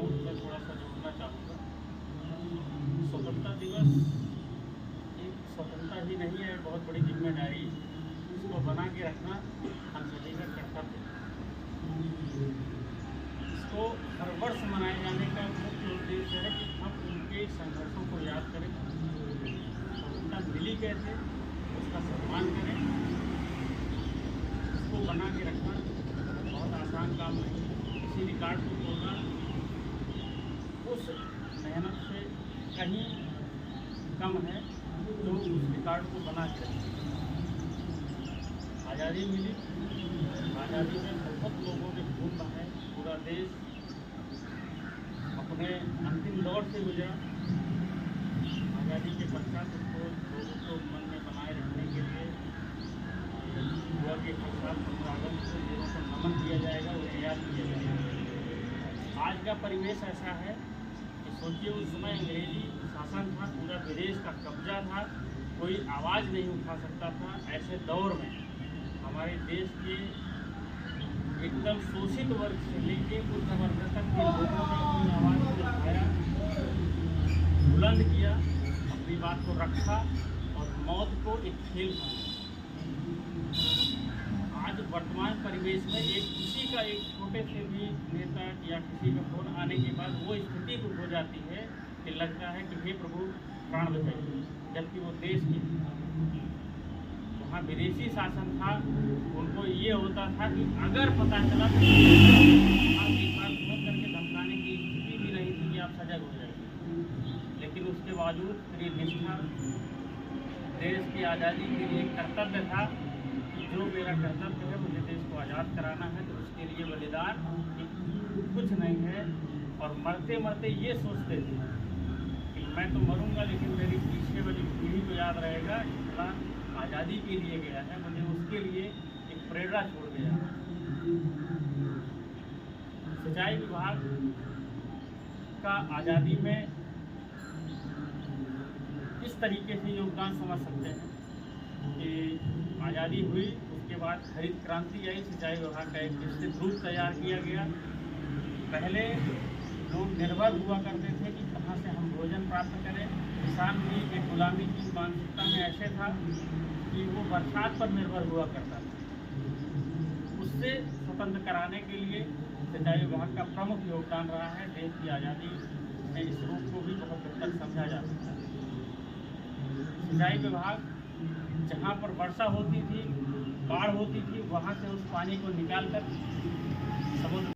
हूँ उसमें थोड़ा सा जोड़ना चाहूँगा। स्वतंत्रता दिवस एक स्वतंत्रता ही नहीं है, बहुत बड़ी जिम्मेदारी। इसको बना के रखना हम सभी का कर्तव्य है। इसको हर वर्ष मनाए जाने का मुख्य उद्देश्य है कि हम उनके संघर्षों को याद करें, स्वतंत्रता मिली कैसे उसका सम्मान करें। इसको बना के रखना बहुत आसान काम नहीं है। किसी रिकॉर्ड को तोड़ना उस मेहनत से कहीं कम है जो उस रिकॉर्ड को बना के रखे। आज़ादी मिली, आज़ादी में बहुत लोगों के खून बहाए, पूरा देश अपने अंतिम दौर से गुजरा। आज़ादी के पश्चात उसको लोगों को मन में बनाए रखने के लिए हुआ कि हर साल 15 अगस्त को लोगों को नमन किया जाएगा, उन्हें याद किया जाएगा। आज का परिवेश ऐसा है कि सोचिए उस समय अंग्रेजी शासन था, पूरा विदेश का कब्जा था, कोई आवाज़ नहीं उठा सकता था। ऐसे दौर में हमारे देश के एकदम शोषित वर्ग से लेके उच्च वर्ग तक के लोगों ने अपनी आवाज़ को उठाया, बुलंद किया, अपनी बात को रखा और मौत को एक खेल समझा। आज वर्तमान परिवेश में किसी का एक छोटे से भी नेता या किसी का फोन आने के बाद वो स्थिति को हो जाती है कि लगता है कि हे प्रभु प्राण बचाइए, जबकि वो देश की वहाँ विदेशी शासन था। उनको ये होता था कि अगर पता चला तो आप एक बार फोन करके धमकाने की स्थिति भी नहीं थी कि आप सजग हो जाएंगे। लेकिन उसके बावजूद मेरी निष्ठा देश की आज़ादी के लिए कर्तव्य था कि जो मेरा कर्तव्य है मुझे देश को आज़ाद कराना है, तो उसके लिए बलिदान कुछ नहीं है। और मरते मरते ये सोचते थे कि मैं तो मरूंगा लेकिन मेरी पीछे वाली पीढ़ी को याद रहेगा इंसान आज़ादी के लिए गया है, मुझे उसके लिए एक प्रेरणा छोड़ गया। सिंचाई विभाग का आज़ादी में इस तरीके से योगदान समझ सकते हैं कि आज़ादी हुई, उसके बाद हरित क्रांति आई, सिंचाई विभाग का एक विस्तृत रूप तैयार किया गया। पहले लोग निर्भर हुआ करते थे कि कहाँ से हम भोजन प्राप्त करें। किसान भी एक गुलामी की मानसिकता में ऐसे था कि वो बरसात पर निर्भर हुआ करता था। उससे स्वतंत्र कराने के लिए सिंचाई विभाग का प्रमुख योगदान रहा है। देश की आज़ादी में इस रूप को भी बहुत हद तक समझा जा सकता है। सिंचाई विभाग जहाँ पर वर्षा होती थी, बाढ़ होती थी, वहाँ से उस पानी को निकालकर समुद्र